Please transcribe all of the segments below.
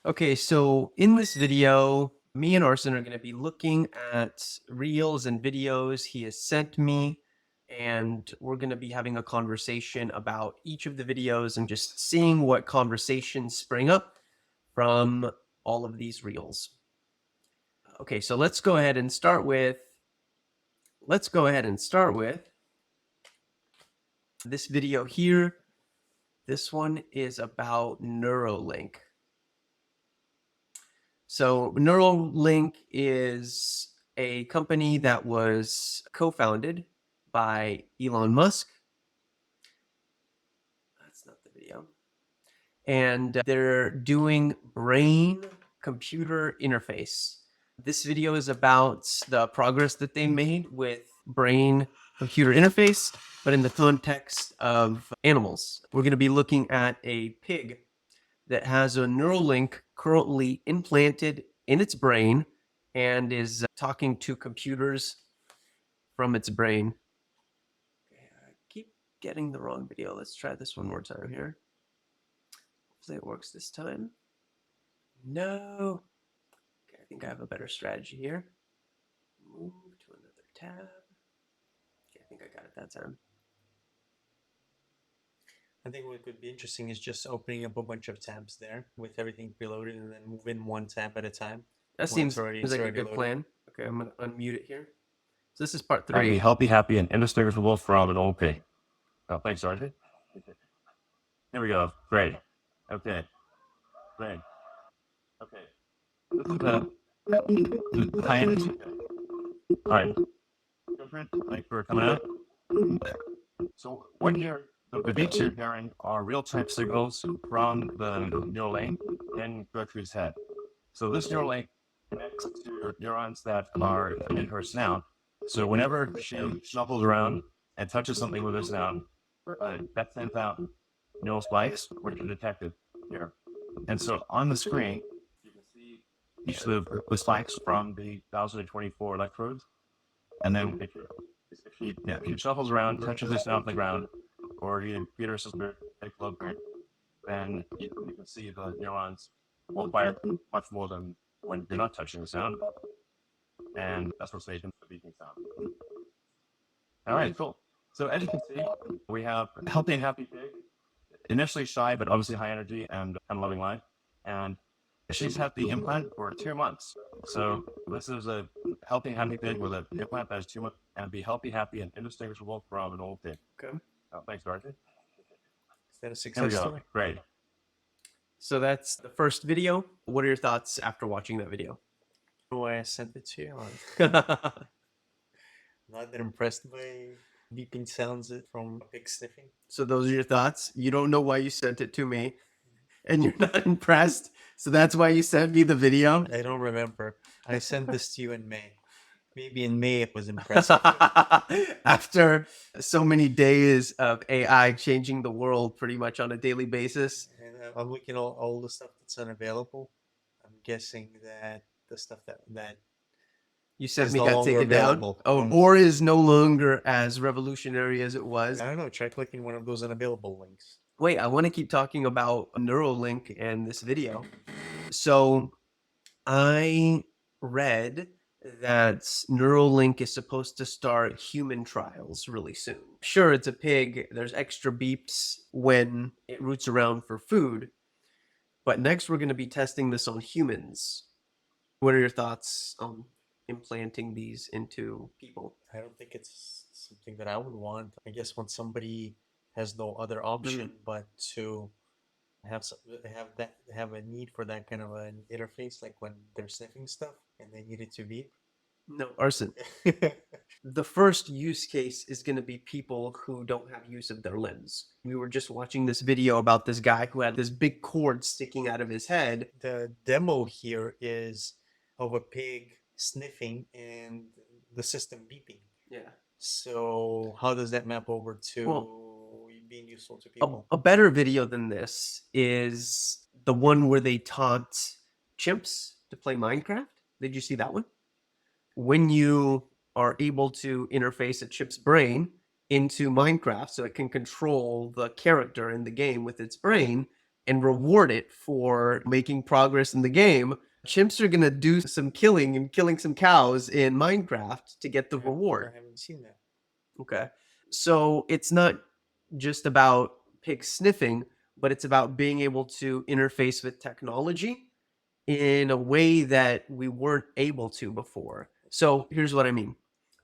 Okay, so in this video, me and Arson are going to be looking at reels and videos he has sent me, and we're going to be having a conversation about each of the videos and just seeing what conversations spring up from all of these reels. Okay, so let's go ahead and start with this video here. This one is about Neuralink. So Neuralink is a company that was co-founded by Elon Musk. That's not the video. And they're doing brain-computer interface. This video is about the progress that they made with brain-computer interface, but in the context of animals. We're going to be looking at a pig that has a Neuralink currently implanted in its brain and is talking to computers from its brain. Okay, I keep getting the wrong video. Let's try this one more time here. Hopefully it works this time. No. Okay, I think I have a better strategy here. Move to another tab. Okay, I think I got it that time. I think what could be interesting is just opening up a bunch of tabs there with everything preloaded and then move in one tab at a time. That seems like a good plan. Okay, I'm going to unmute it here. So this is part 3. Be healthy, happy, and indistinguishable from an old pig. Oh, thanks, Sergeant. Here we go. Great. Okay. Great. Okay. This is the high energy. All right. Girlfriend, thanks for coming out. So the beats you're hearing are real-time signals from the neural link in Gertrude's head. So this neural link connects to neurons that are in her snout. So whenever she shuffles around and touches something with her snout, that sends out neural spikes, which are detected here. And so on the screen, you can see each of the spikes from the 1024 electrodes. And then if she shuffles around, touches her snout on the ground, or you beat her sister, take a look, then you can see the neurons will fire much more than when you're not touching the sound. And that's what stations the beeping sound. All right, cool. So as you can see, we have a healthy and happy pig, initially shy, but obviously high energy and loving life. And she's had the implant for 2 months. So this is a healthy and happy pig with an implant that is 2 months and be healthy, happy, and indistinguishable from an old pig. Okay. Oh, thanks, Dorothy. Is that a success story? Great. So that's the first video. What are your thoughts after watching that video? Why I sent it to you? Not that impressed by beeping sounds from pig sniffing. So those are your thoughts. You don't know why you sent it to me, and you're not impressed. So that's why you sent me the video. I don't remember. I sent this to you in May. Maybe in May it was impressive. After so many days of AI changing the world pretty much on a daily basis. And I'm looking at all the stuff that's unavailable. I'm guessing that the stuff that you sent is me no got longer taken down. available. Oh, or is no longer as revolutionary as it was. I don't know. Try clicking one of those unavailable links. Wait, I want to keep talking about Neuralink and this video. So I read that Neuralink is supposed to start human trials really soon. Sure, it's a pig. There's extra beeps when it roots around for food. But next we're going to be testing this on humans. What are your thoughts on implanting these into people? I don't think it's something that I would want. I guess when somebody has no other option but to have a need for that kind of an interface, like when they're sniffing stuff and they need it to beep. No, Arson. The first use case is going to be people who don't have use of their limbs. We were just watching this video about this guy who had this big cord sticking out of his head. The demo here is of a pig sniffing and the system beeping. Yeah. So how does that map over to being useful to people? A better video than this is the one where they taught chimps to play Minecraft. Did you see that one? When you are able to interface a chip's brain into Minecraft so it can control the character in the game with its brain, and reward it for making progress in the game, chimps are gonna do some killing and killing some cows in Minecraft to get the reward. I haven't seen that. Okay. So it's not just about pig sniffing, but it's about being able to interface with technology in a way that we weren't able to before. So here's what I mean.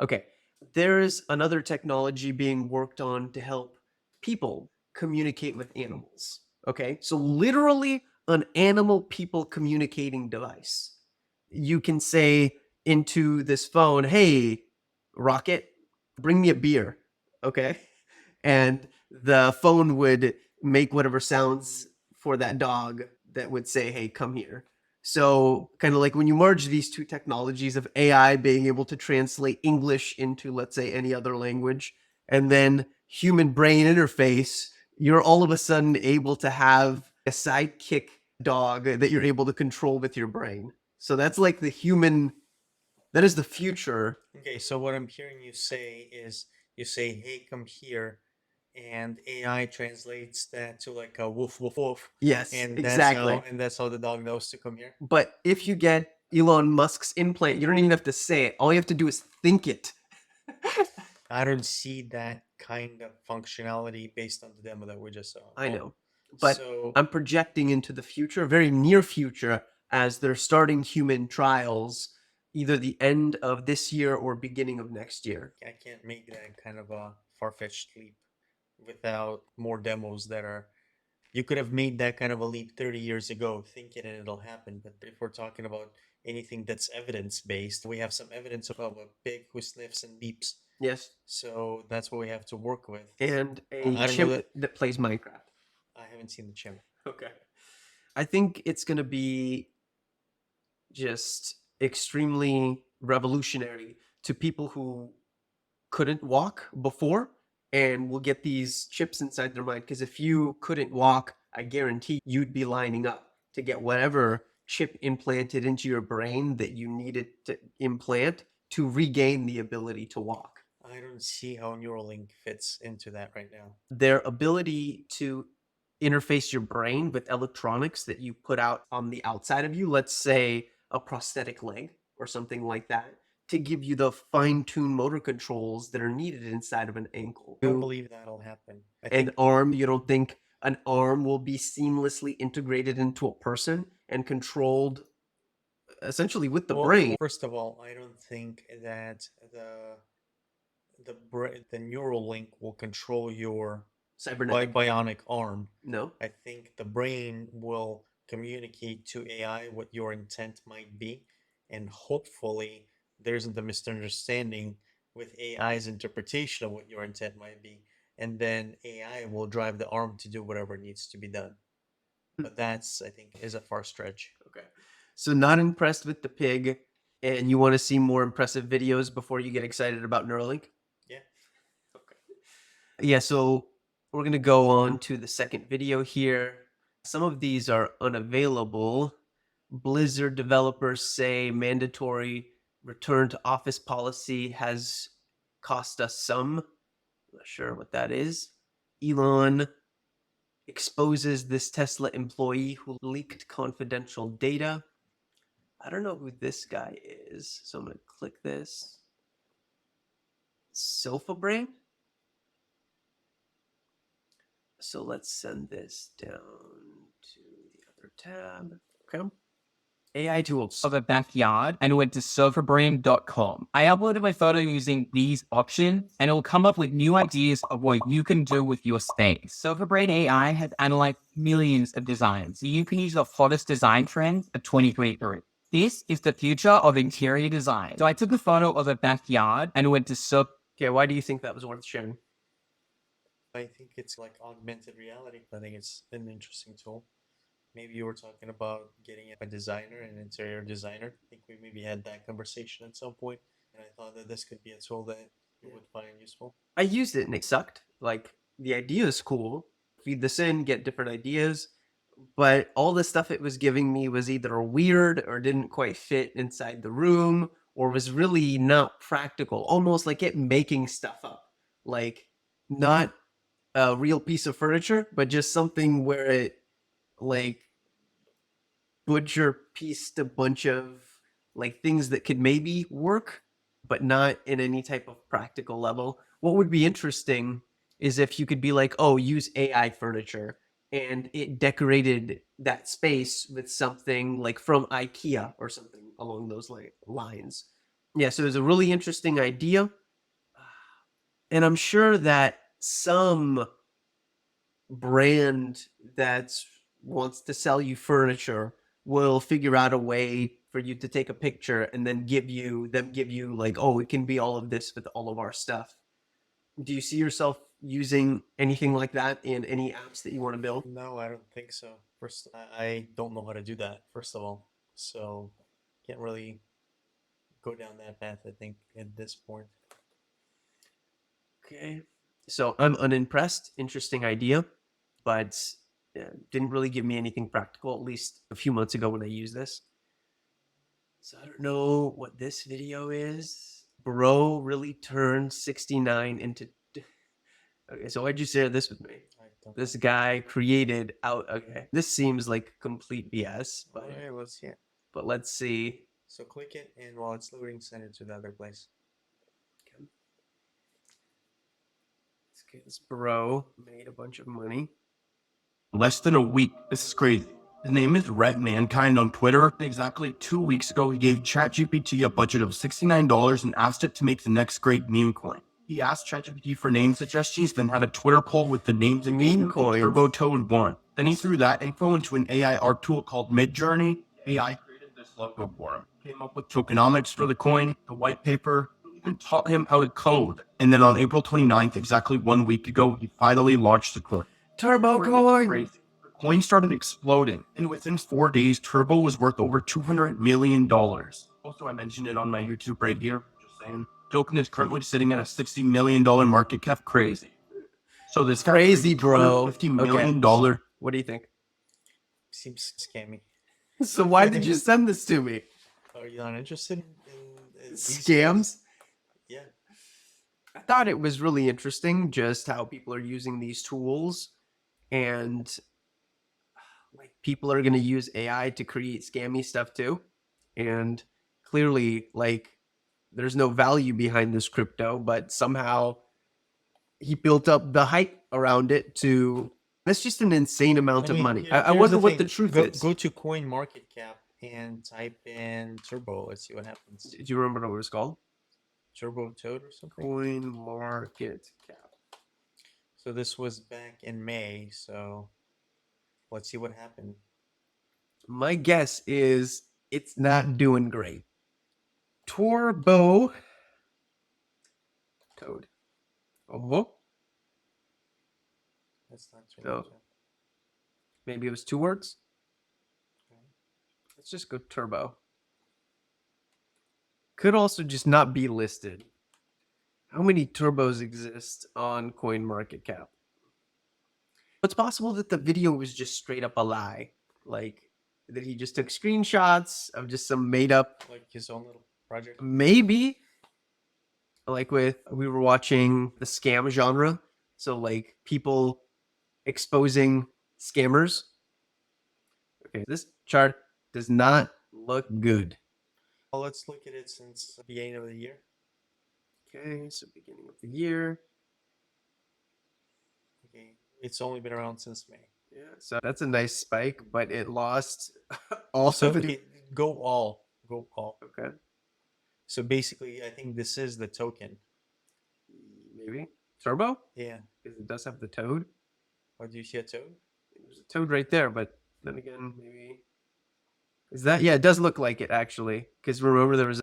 Okay. There's another technology being worked on to help people communicate with animals. Okay. So literally an animal people communicating device. You can say into this phone, hey, Rocket, bring me a beer. Okay. And the phone would make whatever sounds for that dog that would say, hey, come here. So, kind of like when you merge these two technologies of AI being able to translate English into, let's say, any other language, and then human brain interface, you're all of a sudden able to have a sidekick dog that you're able to control with your brain. So, that's like the human, that is the future. Okay, so what I'm hearing you say is you say, "Hey, come here," and AI translates that to like a woof woof woof, Yes, and exactly. that's how the dog knows to come here. But if you get Elon Musk's implant, you don't even have to say it. All you have to do is think it. I don't see that kind of functionality based on the demo that we just saw. I know. But So I'm projecting into the future, very near future, as they're starting human trials, either the end of this year or beginning of next year. I can't make that kind of a far-fetched leap without more demos that are. You could have made that kind of a leap 30 years ago, thinking it'll happen. But if we're talking about anything that's evidence-based, we have some evidence of a pig who sniffs and beeps. Yes. So that's what we have to work with. And a I don't know chimp that plays Minecraft. I haven't seen the chimp. Okay. I think it's going to be just extremely revolutionary to people who couldn't walk before and will get these chips inside their mind. Because if you couldn't walk, I guarantee you'd be lining up to get whatever chip implanted into your brain that you needed to implant to regain the ability to walk. I don't see how Neuralink fits into that right now. Their ability to interface your brain with electronics that you put out on the outside of you, let's say a prosthetic leg or something like that, to give you the fine-tuned motor controls that are needed inside of an ankle. I don't believe that'll happen. An arm, you don't think an arm will be seamlessly integrated into a person and controlled essentially with the brain? First of all, I don't think that the neural link will control your Cybernetic. bionic arm. No. I think the brain will communicate to AI what your intent might be, and hopefully there isn't a misunderstanding with AI's interpretation of what your intent might be, and then AI will drive the arm to do whatever needs to be done. But that's, I think, is a far stretch. Okay. So not impressed with the pig, and you want to see more impressive videos before you get excited about Neuralink? Yeah. Okay. Yeah, so we're going to go on to the second video here. Some of these are unavailable. Blizzard developers say mandatory return to office policy has cost us some. I'm not sure what that is. Elon exposes this Tesla employee who leaked confidential data. I don't know who this guy is, so I'm going to click this. Sofa Brain? So let's send this down to the other tab. Okay. AI tools. Of a backyard and went to sofabrain.com. I uploaded my photo using these options and it will come up with new ideas of what you can do with your space. Sofabrain AI has analyzed millions of designs, so you can use the hottest design trends of 2023. This is the future of interior design. So I took a photo of a backyard and went to Okay, why do you think that was worth sharing? I think it's like augmented reality. I think it's an interesting tool. Maybe you were talking about getting a designer, an interior designer. I think we maybe had that conversation at some point, and I thought that this could be a tool that you would find useful. I used it and it sucked. Like, the idea is cool. Feed this in, get different ideas. But all the stuff it was giving me was either weird or didn't quite fit inside the room or was really not practical. Almost like it making stuff up. Like, not a real piece of furniture, but just something where it like butcher pieced a bunch of like things that could maybe work, but not in any type of practical level. What would be interesting is if you could be like, oh, use AI furniture, and it decorated that space with something like from IKEA or something along those lines. Yeah, so there's a really interesting idea. And I'm sure that some brand that wants to sell you furniture will figure out a way for you to take a picture and then give you like, oh, it can be all of this with all of our stuff. Do you see yourself using anything like that in any apps that you want to build? No, I don't think so. First, I don't know how to do that, first of all. So can't really go down that path, I think, at this point. Okay. So I'm unimpressed. Interesting idea, but didn't really give me anything practical, at least a few months ago when I used this. So I don't know what this video is. Bro really turned 69 into. Okay, so why'd you share this with me? I don't This know. guy created out. Okay, this seems like complete BS, but Alright, let's see it. but let's see. So click it, and while it's loading, send it to the other place. Okay. This bro made a bunch of money. Less than a week. This is crazy. His name is Red Mankind on Twitter. Exactly 2 weeks ago, he gave ChatGPT a budget of $69 and asked it to make the next great meme coin. He asked ChatGPT for name suggestions, then had a Twitter poll with the names and Meme coins. Turbo Toad won. Then he threw that info into an AI art tool called Midjourney. AI created this logo for him. Came up with tokenomics for the coin, the white paper, and taught him how to code. And then on April 29th, exactly 1 week ago, he finally launched the coin. Turbo coin. Crazy. Coin started exploding, and within 4 days, Turbo was worth over $200 million. Also, I mentioned it on my YouTube right here, just saying. Token is currently sitting at a $60 million market cap. Crazy. So this guy Crazy, bro. $50 million dollar. What do you think? Seems scammy. So why did you send this to me? Are you not interested in these Scams? Yeah. I thought it was really interesting just how people are using these tools, and like people are going to use AI to create scammy stuff too. And clearly, like, there's no value behind this crypto, but somehow he built up the hype around it to. That's just an insane amount of money. I here's wonder what thing. the truth go, is. Go to Coin Market Cap and type in Turbo. Let's see what happens. Do you remember what it was called? Turbo Toad or something? Coin Market Cap. So this was back in May. So let's see what happened. My guess is it's not doing great. Turbo Toad. Oh, That's not Oh. Turbo Toad. maybe it was 2 words. Okay. Let's just go turbo. Could also just not be listed. How many turbos exist on CoinMarketCap? It's possible that the video was just straight up a lie. Like that he just took screenshots of just some made up, Like his own little project. maybe. Like we were watching the scam genre. So like people exposing scammers. Okay, this chart does not look good. Well, let's look at it since the beginning of the year. Okay, so beginning of the year. Okay, it's only been around since May. Yeah, so that's a nice spike, but it lost all So of it. okay, go all. Okay, So basically, I think this is the token. maybe turbo Yeah. because it does have the toad. Or do you see a toad? There's a toad right there, but then again, maybe is that? Yeah, it does look like it actually. Because remember, there was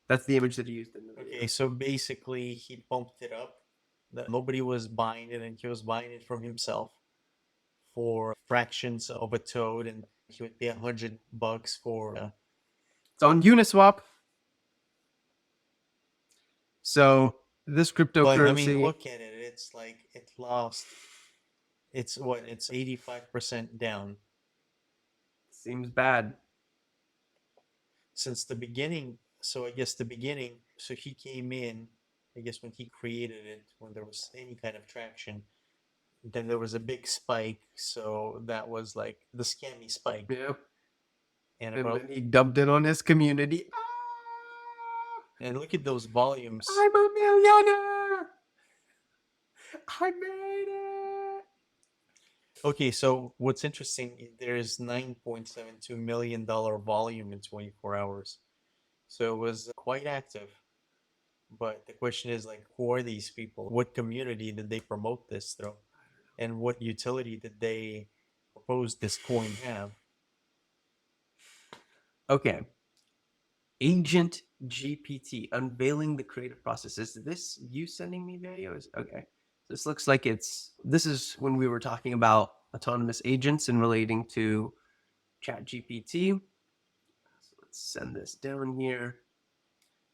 that's the image that he used in the video. Okay, so basically, he pumped it up. Nobody was buying it, and he was buying it from himself for fractions of a toad, and he would pay $100 for. It's on Uniswap. So this cryptocurrency. But I mean, look at it. It's like it lost. It's what? It's 85% down seems bad. since the beginning. So I guess the beginning. So he came in. I guess when he created it, when there was any kind of traction, Then there was a big spike, so that was like the scammy spike. Yep. And And about then he dumped it on his community. and look at those volumes. I'm a millionaire. I made it. Okay, so what's interesting, there's $9.72 million volume in 24 hours. So it was quite active. But the question is like, who are these people? What community did they promote this through? And what utility did they propose this coin have? Okay. Agent GPT, unveiling the creative process. Is this you sending me videos? Okay. This looks like this is when we were talking about autonomous agents and relating to Chat GPT. So let's send this down here.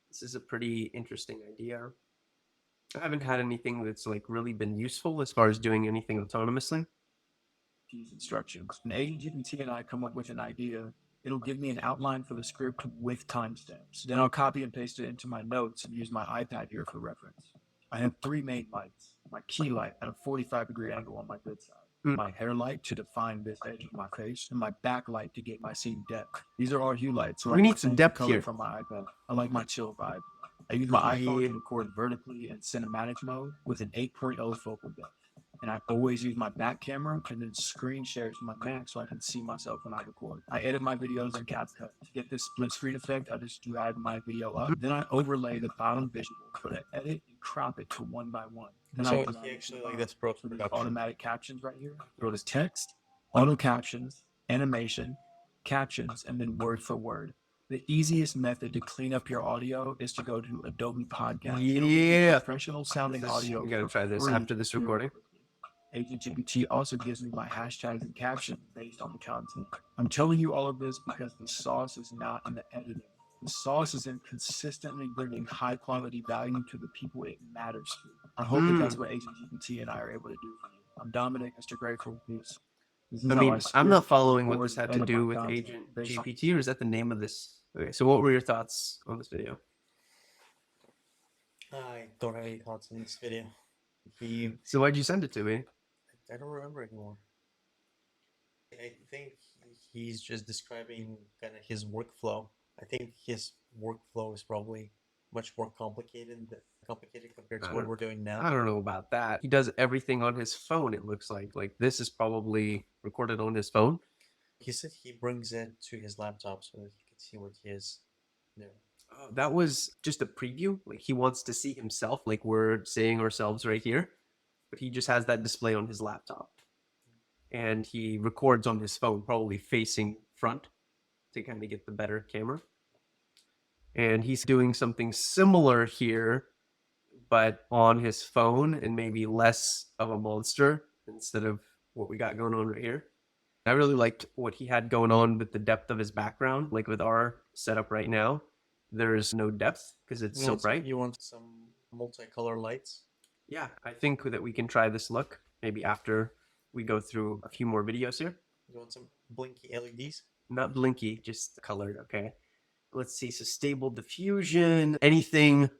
This is a pretty interesting idea. I haven't had anything that's like really been useful as far as doing anything autonomously. These instructions. When Agent GPT and I come up with an idea, it'll give me an outline for the script with timestamps. Then I'll copy and paste it into my notes and use my iPad here for reference. I have three main lights. My key light at a 45-degree angle on my bedside. My hair light to define this edge of my face, and my backlight to get my scene depth. These are all hue lights. So We I need can some change depth the color here. from my iPad. I like my chill vibe. I use my iPhone to record vertically in cinematic mode with an 8.0 focal depth. And I always use my back camera and then screen share it to my Mac so I can see myself when I record. I edit my videos in CapCut. To get this split screen effect, I just drag my video up. Then I overlay the bottom visual for the edit and crop it to 1:1. Then So I he actually like this for these production. automatic captions right here. Throw this text, auto captions, animation, captions, and then word for word. The easiest method to clean up your audio is to go to Adobe Podcast. It'll give you Yeah. professional sounding audio. We gotta for try this free. after this recording. Agent GPT also gives me my hashtags and captions based on the content. I'm telling you all of this because the sauce is not in the editing. The sauce is in consistently bringing high quality value to the people it matters to. I hope that that's what Agent GPT and I are able to do for you. I'm Dominic, Mr. Grateful. Peace. This is I how mean, I'm script, not following what record, this had and to edit do my with content Agent based on- GPT, or is that the name of this? Okay, so what were your thoughts on this video? I don't have any thoughts on this video. So why'd you send it to me? I don't remember anymore. I think he's just describing kind of his workflow. I think his workflow is probably much more complicated compared to what we're doing now. I don't know about that. He does everything on his phone, it looks like. Like, this is probably recorded on his phone. He said he brings it to his laptop so that he can see what he is doing. Oh, that was just a preview. Like, he wants to see himself, like we're seeing ourselves right here. But he just has that display on his laptop. And he records on his phone, probably facing front to kind of get the better camera. And he's doing something similar here, but on his phone and maybe less of a monster instead of what we got going on right here. I really liked what he had going on with the depth of his background. Like with our setup right now, there's no depth because it's so bright. You want some multicolor lights? Yeah, I think that we can try this look maybe after we go through a few more videos here. You want some blinky LEDs? Not blinky, just colored, okay? Let's see, so stable diffusion, anything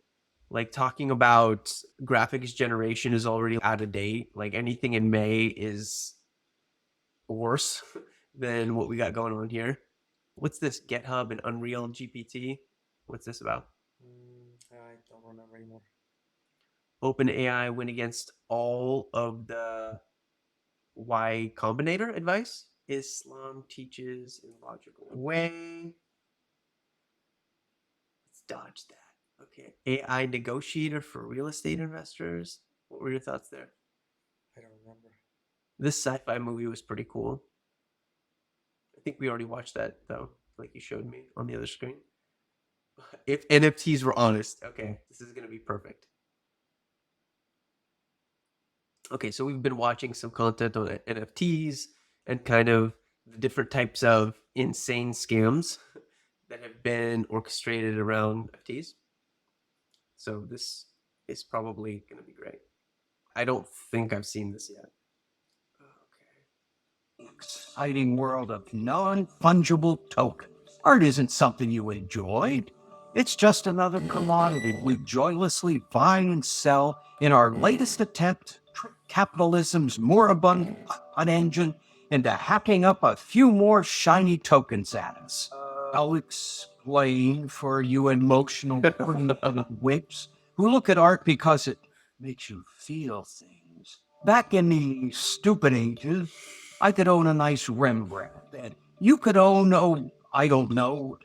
like talking about graphics generation is already out of date. Like anything in May is worse than what we got going on here. What's this? GitHub and Unreal GPT? What's this about? I don't remember anymore. OpenAI went against all of the Y Combinator advice. Islam teaches in a logical way. Let's dodge that. Okay. AI negotiator for real estate investors. What were your thoughts there? I don't remember. This sci-fi movie was pretty cool. I think we already watched that though, like you showed me on the other screen. If NFTs were honest, okay, this is gonna be perfect. Okay, so we've been watching some content on NFTs and kind of the different types of insane scams that have been orchestrated around NFTs. So this is probably gonna be great. I don't think I've seen this yet. Exciting world of non-fungible tokens. Art isn't something you enjoy. It's just another commodity we joylessly buy and sell in our latest attempt to trick capitalism's moribund engine into hacking up a few more shiny tokens at us. I'll explain for you emotional whips who look at art because it makes you feel things. Back in the stupid ages, I could own a nice Rembrandt, and you could own, I don't know,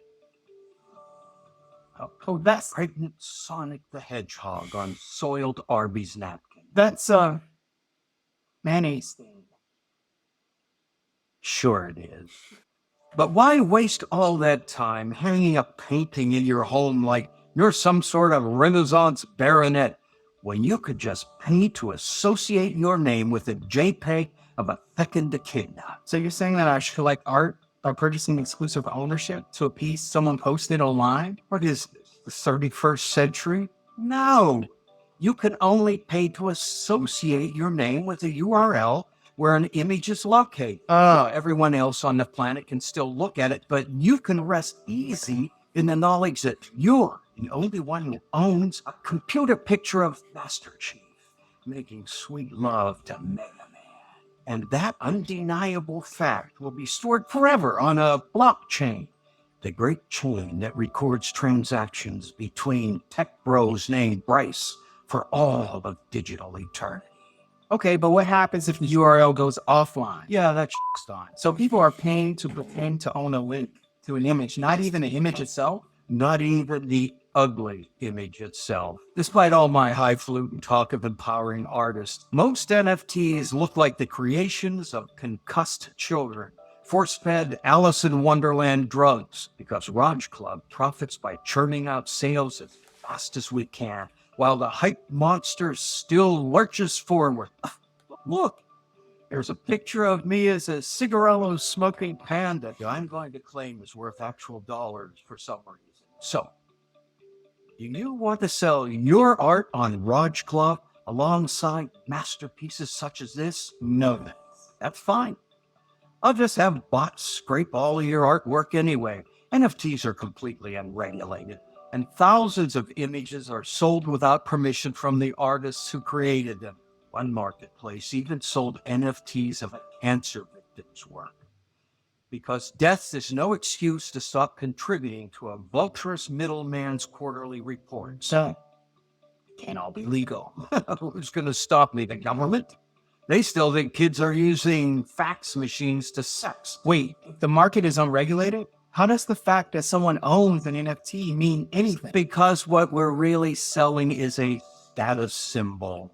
that pregnant Sonic the Hedgehog on soiled Arby's napkin. That's mayonnaise thing. Sure it is. But why waste all that time hanging a painting in your home like you're some sort of Renaissance baronet when you could just pay to associate your name with a JPEG of a fecund echidna? So you're saying that I should collect art by purchasing exclusive ownership to a piece someone posted online? What is this, the 31st century? No. You can only pay to associate your name with a URL where an image is located. Everyone else on the planet can still look at it, but you can rest easy in the knowledge that you're the only one who owns a computer picture of Master Chief making sweet love to Mega Man. And that undeniable fact will be stored forever on a blockchain, the great chain that records transactions between tech bros named Bryce for all of digital eternity. Okay, but what happens if the URL goes offline? Yeah, that's done. So people are paying to pretend to own a link to an image, not even the image itself? Not even the ugly image itself. Despite all my highfalutin talk of empowering artists, most NFTs look like the creations of concussed children, force-fed Alice in Wonderland drugs, because Raj Club profits by churning out sales as fast as we can, while the hype monster still lurches forward. Look, there's a picture of me as a cigarillo smoking panda I'm going to claim is worth actual dollars for some reason. So, do you want to sell your art on Raj Club alongside masterpieces such as this? No, that's fine. I'll just have bots scrape all of your artwork anyway. NFTs are completely unregulated, and thousands of images are sold without permission from the artists who created them. One marketplace even sold NFTs of a cancer victim's work. Because death is no excuse to stop contributing to a vulturous middleman's quarterly report. So, it can't all be legal. Who's going to stop me? The government? They still think kids are using fax machines to sex. Wait, the market is unregulated? How does the fact that someone owns an NFT mean anything? Because what we're really selling is a status symbol.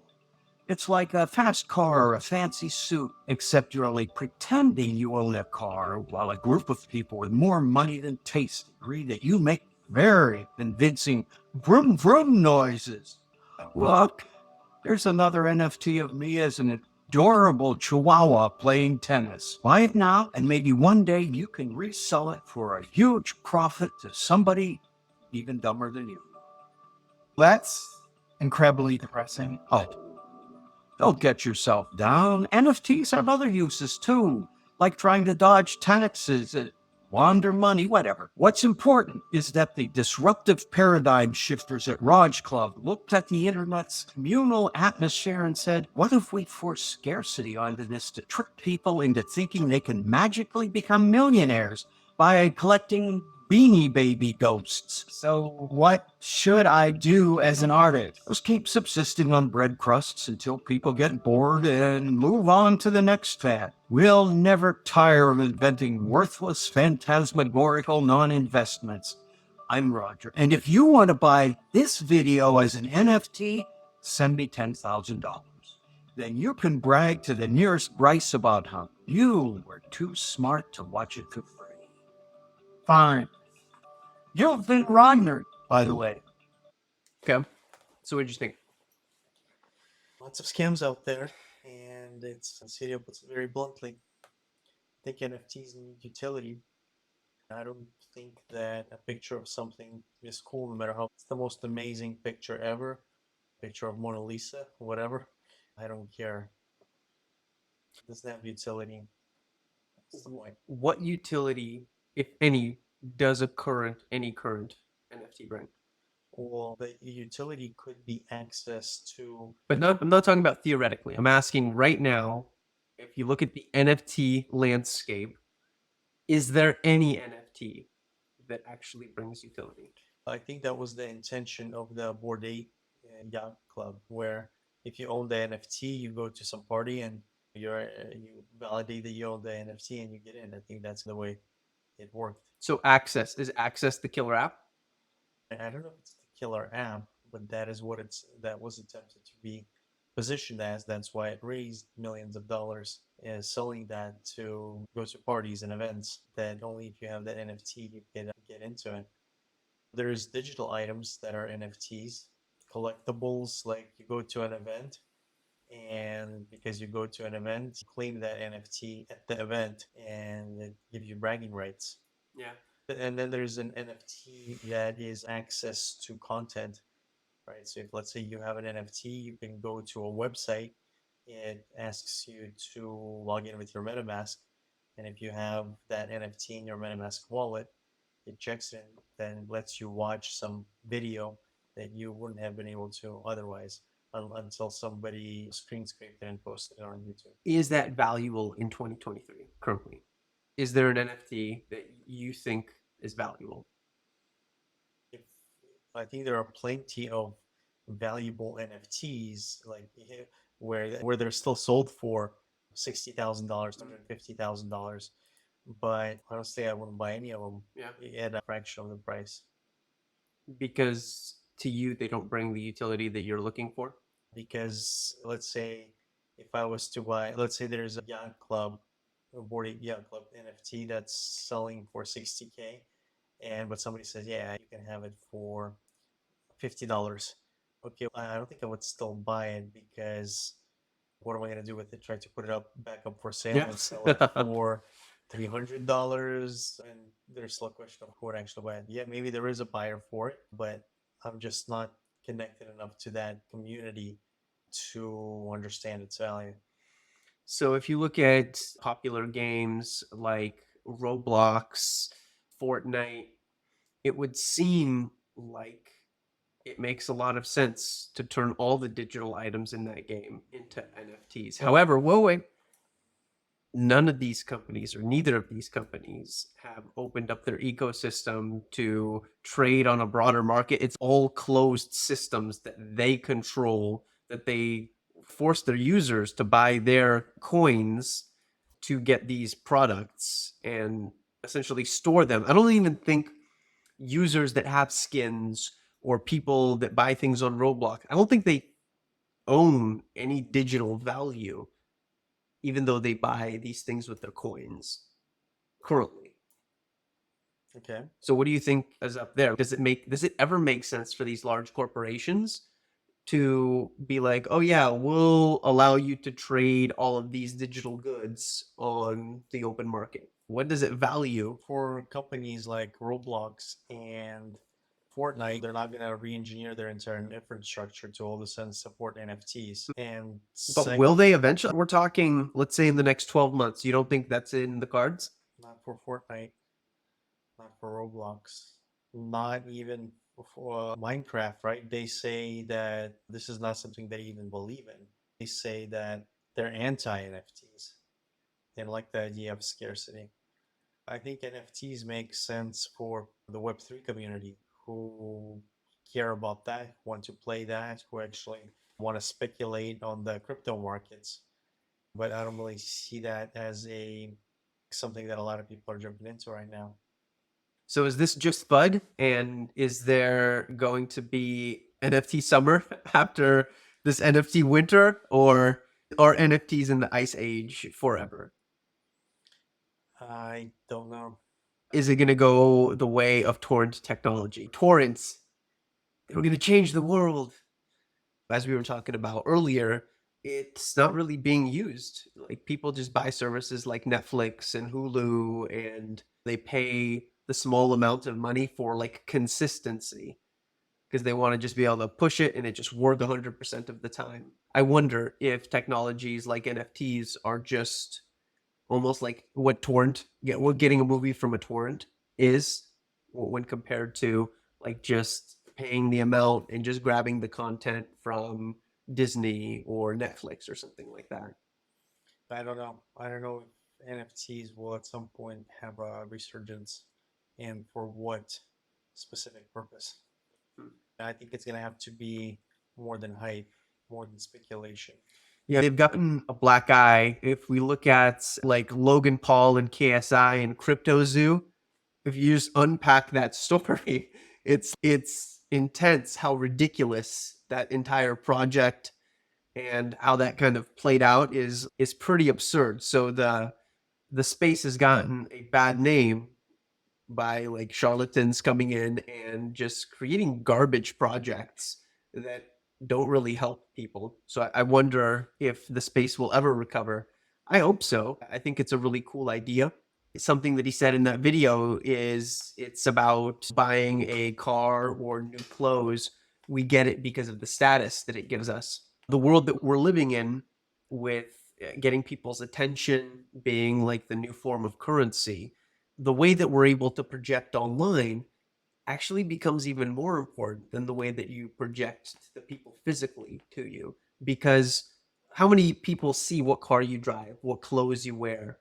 It's like a fast car or a fancy suit, except you're only pretending you own a car, while a group of people with more money than taste agree that you make very convincing vroom vroom noises. Look, there's another NFT of me as an adorable chihuahua playing tennis. Buy it now, and maybe one day you can resell it for a huge profit to somebody even dumber than you. That's incredibly depressing. Oh, don't get yourself down. NFTs have other uses too, like trying to dodge taxes, launder money, whatever. What's important is that the disruptive paradigm shifters at Raj Club looked at the internet's communal atmosphere and said, what if we force scarcity onto this to trick people into thinking they can magically become millionaires by collecting Beanie Baby ghosts? So what should I do as an artist? Just keep subsisting on bread crusts until people get bored and move on to the next fad. We'll never tire of inventing worthless, phantasmagorical non-investments. I'm Roger, and if you want to buy this video as an NFT, send me $10,000. Then you can brag to the nearest Bryce about how you were too smart to watch it for free. Fine. You've been Rodner, by the way. Okay. So what did you think? Lots of scams out there, and Sirio puts it very bluntly. I think NFTs need utility. I don't think that a picture of something is cool, no matter how it's the most amazing picture ever. Picture of Mona Lisa, whatever. I don't care. It doesn't have utility. That's the point. What utility, if any, does any current NFT bring? Well, the utility could be access to. But not, I'm not talking about theoretically. I'm asking right now, if you look at the NFT landscape, is there any NFT that actually brings utility? I think that was the intention of the Bored Ape Yacht Club, where if you own the NFT, you go to some party and you validate that you own the NFT and you get in. I think that's the way it worked. So Access, is Access the killer app? I don't know if it's the killer app, but that was attempted to be positioned as. That's why it raised millions of dollars, selling that to go to parties and events. That only if you have that NFT you can get into it. There's digital items that are NFTs, collectibles. Like you go to an event, and because you go to an event, you claim that NFT at the event, and it gives you bragging rights. Yeah. And then there's an NFT that is access to content, right? So if let's say you have an NFT, you can go to a website. It asks you to log in with your MetaMask, and if you have that NFT in your MetaMask wallet, it checks in, then lets you watch some video that you wouldn't have been able to otherwise until somebody screen scraped it and posted it on YouTube. Is that valuable in 2023 currently? Is there an NFT that you think is valuable? If I think there are plenty of valuable NFTs like where they're still sold for $60,000, $150,000, but honestly, I wouldn't buy any of them. Yeah. At a fraction of the price. Because to you, they don't bring the utility that you're looking for? Because let's say if I was to buy, let's say there's a yacht club, a Bored Ape Yacht Club NFT that's selling for 60K, and but somebody says, yeah, you can have it for $50. Okay, I don't think I would still buy it because what am I gonna do with it? Try to put it back up for sale Yeah. and sell it for $300, and there's still a question of who would actually buy it. Yeah, maybe there is a buyer for it, but I'm just not connected enough to that community to understand its value. So if you look at popular games like Roblox, Fortnite, it would seem like it makes a lot of sense to turn all the digital items in that game into NFTs. However, whoa, wait. None of these companies, or neither of these companies, have opened up their ecosystem to trade on a broader market. It's all closed systems that they control, that they force their users to buy their coins to get these products and essentially store them. I don't even think users that have skins or people that buy things on Roblox, I don't think they own any digital value, even though they buy these things with their coins currently. Okay. So what do you think is up there? Does it ever make sense for these large corporations to be like, oh yeah, we'll allow you to trade all of these digital goods on the open market? What does it value? For companies like Roblox and Fortnite, they're not going to re-engineer their entire infrastructure to all of a sudden support NFTs. And But will they eventually? We're talking, let's say in the next 12 months. You don't think that's in the cards? Not for Fortnite, not for Roblox, not even for Minecraft, right? They say that this is not something they even believe in. They say that they're anti NFTs. They don't like the idea of scarcity. I think NFTs make sense for the Web3 community who care about that, want to play that, who actually want to speculate on the crypto markets. But I don't really see that as a something that a lot of people are jumping into right now. So is this just FUD? And is there going to be NFT summer after this NFT winter, or are NFTs in the ice age forever? I don't know. Is it going to go the way of torrent technology? Torrents, they were going to change the world. As we were talking about earlier, it's not really being used. Like people just buy services like Netflix and Hulu, and they pay the small amount of money for like consistency because they want to just be able to push it and it just work 100% of the time. I wonder if technologies like NFTs are just almost like what getting a movie from a torrent is when compared to like just of paying the amount and just grabbing the content from Disney or Netflix or something like that. I don't know. I don't know if NFTs will at some point have a resurgence, and for what specific purpose. I think it's gonna have to be more than hype, more than speculation. Yeah, they've gotten a black eye. If we look at like Logan Paul and KSI and Crypto Zoo, if you just unpack that story, it's intense how ridiculous that entire project and how that kind of played out is pretty absurd. So the space has gotten a bad name by like charlatans coming in and just creating garbage projects that don't really help people. So I wonder if the space will ever recover. I hope so. I think it's a really cool idea. Something that he said in that video is it's about buying a car or new clothes. We get it because of the status that it gives us. The world that we're living in, with getting people's attention being like the new form of currency, the way that we're able to project online actually becomes even more important than the way that you project the people physically to you. Because how many people see what car you drive, what clothes you wear?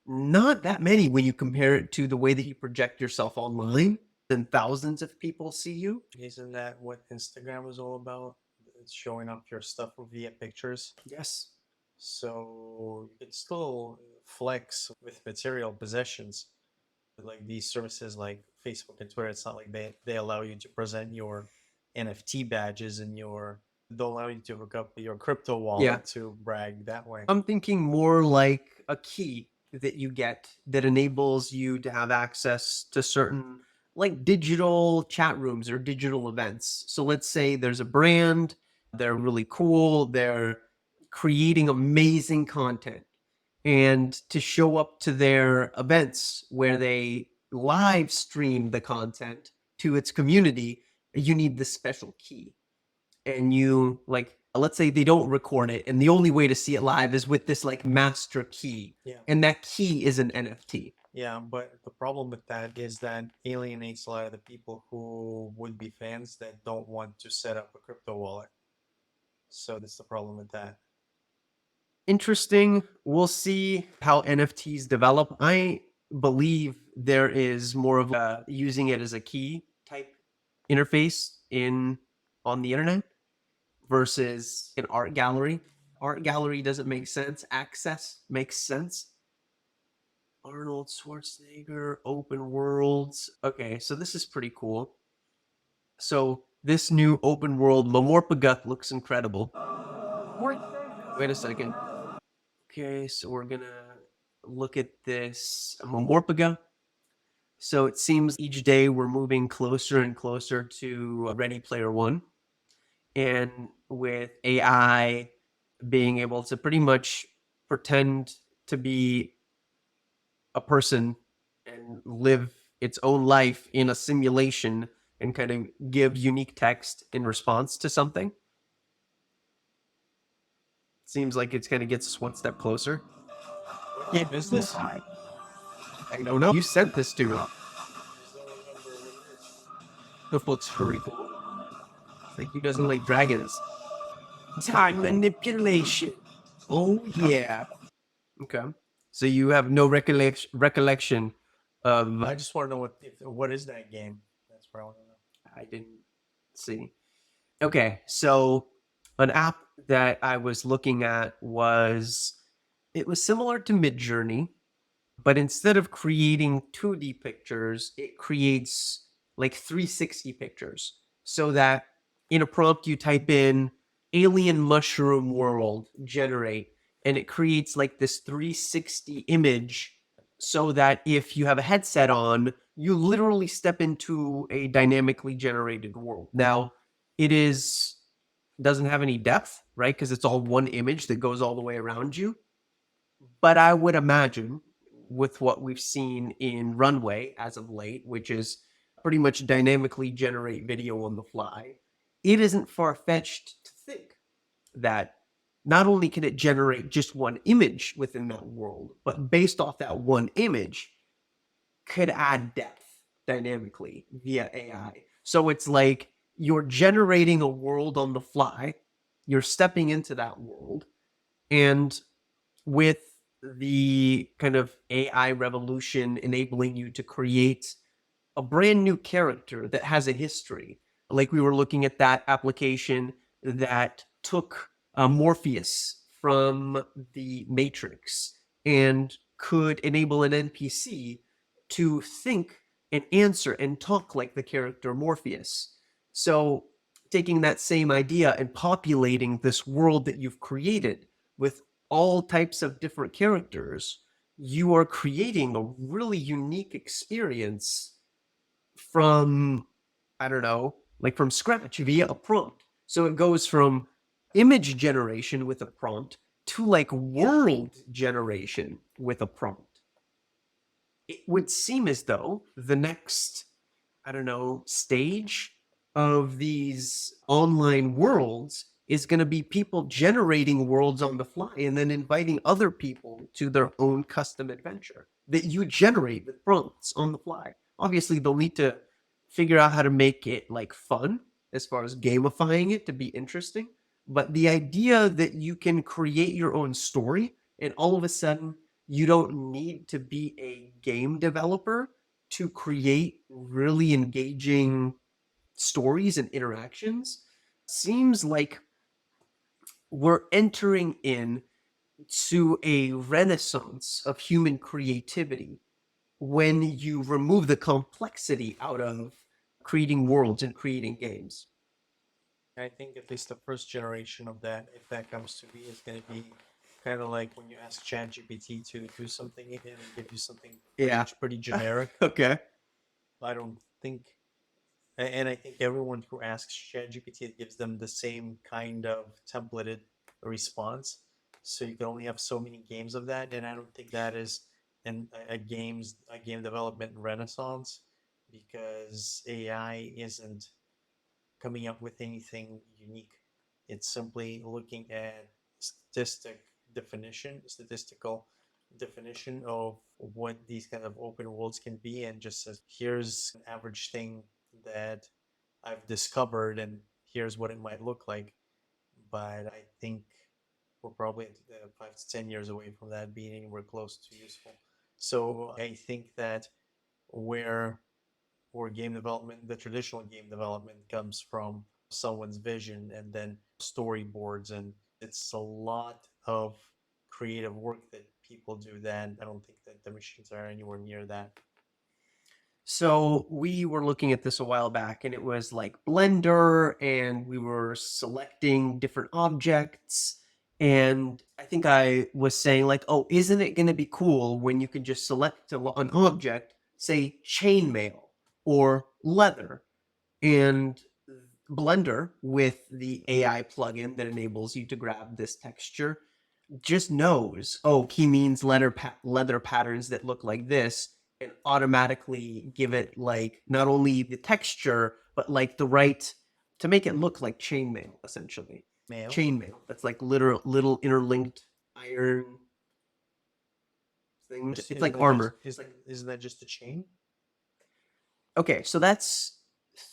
Not that many when you compare it to the way that you project yourself online. Then thousands of people see you. Isn't that what Instagram was all about? It's showing off your stuff via pictures. Yes. So you can still flex with material possessions. But like these services like Facebook and Twitter, it's not like they allow you to present your NFT badges and they'll allow you to hook up your crypto wallet to brag that way. I'm thinking more like a key that you get that enables you to have access to certain like digital chat rooms or digital events. So let's say there's a brand, they're really cool, they're creating amazing content. And to show up to their events where they live stream the content to its community, you need this special key. And you like, let's say they don't record it, and the only way to see it live is with this like master key. Yeah. And that key is an NFT. Yeah, but the problem with that is that alienates a lot of the people who would be fans that don't want to set up a crypto wallet. So that's the problem with that. Interesting. We'll see how NFTs develop. I believe there is more of a using it as a key type interface on the internet versus an art gallery. Art gallery doesn't make sense. Access makes sense. Arnold Schwarzenegger, open worlds. Okay, so this is pretty cool. So this new open world Mamorpagut looks incredible. Wait a second. Okay, so we're gonna look at this Mamorpaga. So it seems each day we're moving closer and closer to Ready Player One. And with AI being able to pretty much pretend to be a person and live its own life in a simulation and kind of give unique text in response to something. Seems like it's kind of gets us one step closer. What game is this? I don't know. You sent this to me. It looks pretty cool. Like he doesn't like dragons. Time manipulation. Oh yeah. Okay. So you have no recollection of. I just want to know what is that game? That's what I want to know. I didn't see. Okay, so an app that I was looking at was it was similar to Midjourney, but instead of creating 2D pictures, it creates like 360 pictures. So that in a prompt you type in alien mushroom world generate, and it creates like this 360 image so that if you have a headset on, you literally step into a dynamically generated world. Now, it doesn't have any depth, right? Because it's all one image that goes all the way around you. But I would imagine with what we've seen in Runway as of late, which is pretty much dynamically generate video on the fly, it isn't far-fetched to think that not only can it generate just one image within that world, but based off that one image, could add depth dynamically via AI. So it's like you're generating a world on the fly. You're stepping into that world. And with the kind of AI revolution enabling you to create a brand new character that has a history, like we were looking at that application that took Morpheus from the Matrix and could enable an NPC to think and answer and talk like the character Morpheus. So taking that same idea and populating this world that you've created with all types of different characters, you are creating a really unique experience from, I don't know, like from scratch via a prompt. So it goes from image generation with a prompt to like world generation with a prompt. It would seem as though the next, I don't know, stage of these online worlds is going to be people generating worlds on the fly and then inviting other people to their own custom adventure that you generate with prompts on the fly. Obviously, they'll need to figure out how to make it like fun as far as gamifying it to be interesting. But the idea that you can create your own story and all of a sudden you don't need to be a game developer to create really engaging stories and interactions seems like we're entering in to a renaissance of human creativity when you remove the complexity out of creating worlds and creating games. I think at least the first generation of that, if that comes to be, is going to be kind of like when you ask ChatGPT to do something and it give you something pretty generic. Okay. I don't think, and I think everyone who asks ChatGPT, it gives them the same kind of templated response. So you can only have so many games of that, and I don't think that is a game development renaissance because AI isn't coming up with anything unique. It's simply looking at statistical definition of what these kind of open worlds can be, and just says, here's an average thing that I've discovered, and here's what it might look like. But I think we're probably 5 to 10 years away from that being anywhere close to useful. So I think that where game development, the traditional game development comes from someone's vision and then storyboards, and it's a lot of creative work that people do. Then I don't think that the machines are anywhere near that. So we were looking at this a while back and it was like Blender and we were selecting different objects. And I think I was saying like, oh, isn't it going to be cool when you can just select an object, say chainmail or leather, and Blender with the AI plugin that enables you to grab this texture just knows, oh, he means leather patterns that look like this, and automatically give it like not only the texture but like the right to make it look like chainmail, essentially. Mail. Chainmail. That's like literal little interlinked iron things. It's like armor. Isn't that just a chain? Okay, so that's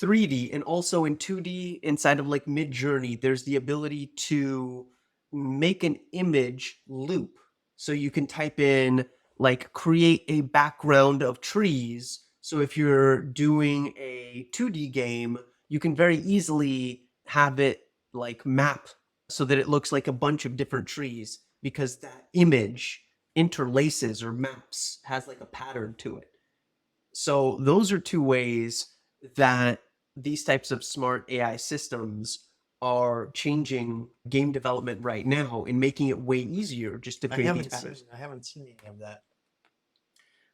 3D, and also in 2D inside of like Midjourney, there's the ability to make an image loop. So you can type in like create a background of trees. So if you're doing a 2D game, you can very easily have it like map so that it looks like a bunch of different trees because that image interlaces or maps, has like a pattern to it. So those are two ways that these types of smart AI systems are changing game development right now and making it way easier just to create these patterns. I haven't seen any of that.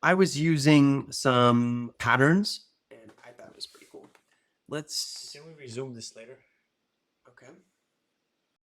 I was using some patterns and I thought it was pretty cool. Let's Can we resume this later? okay.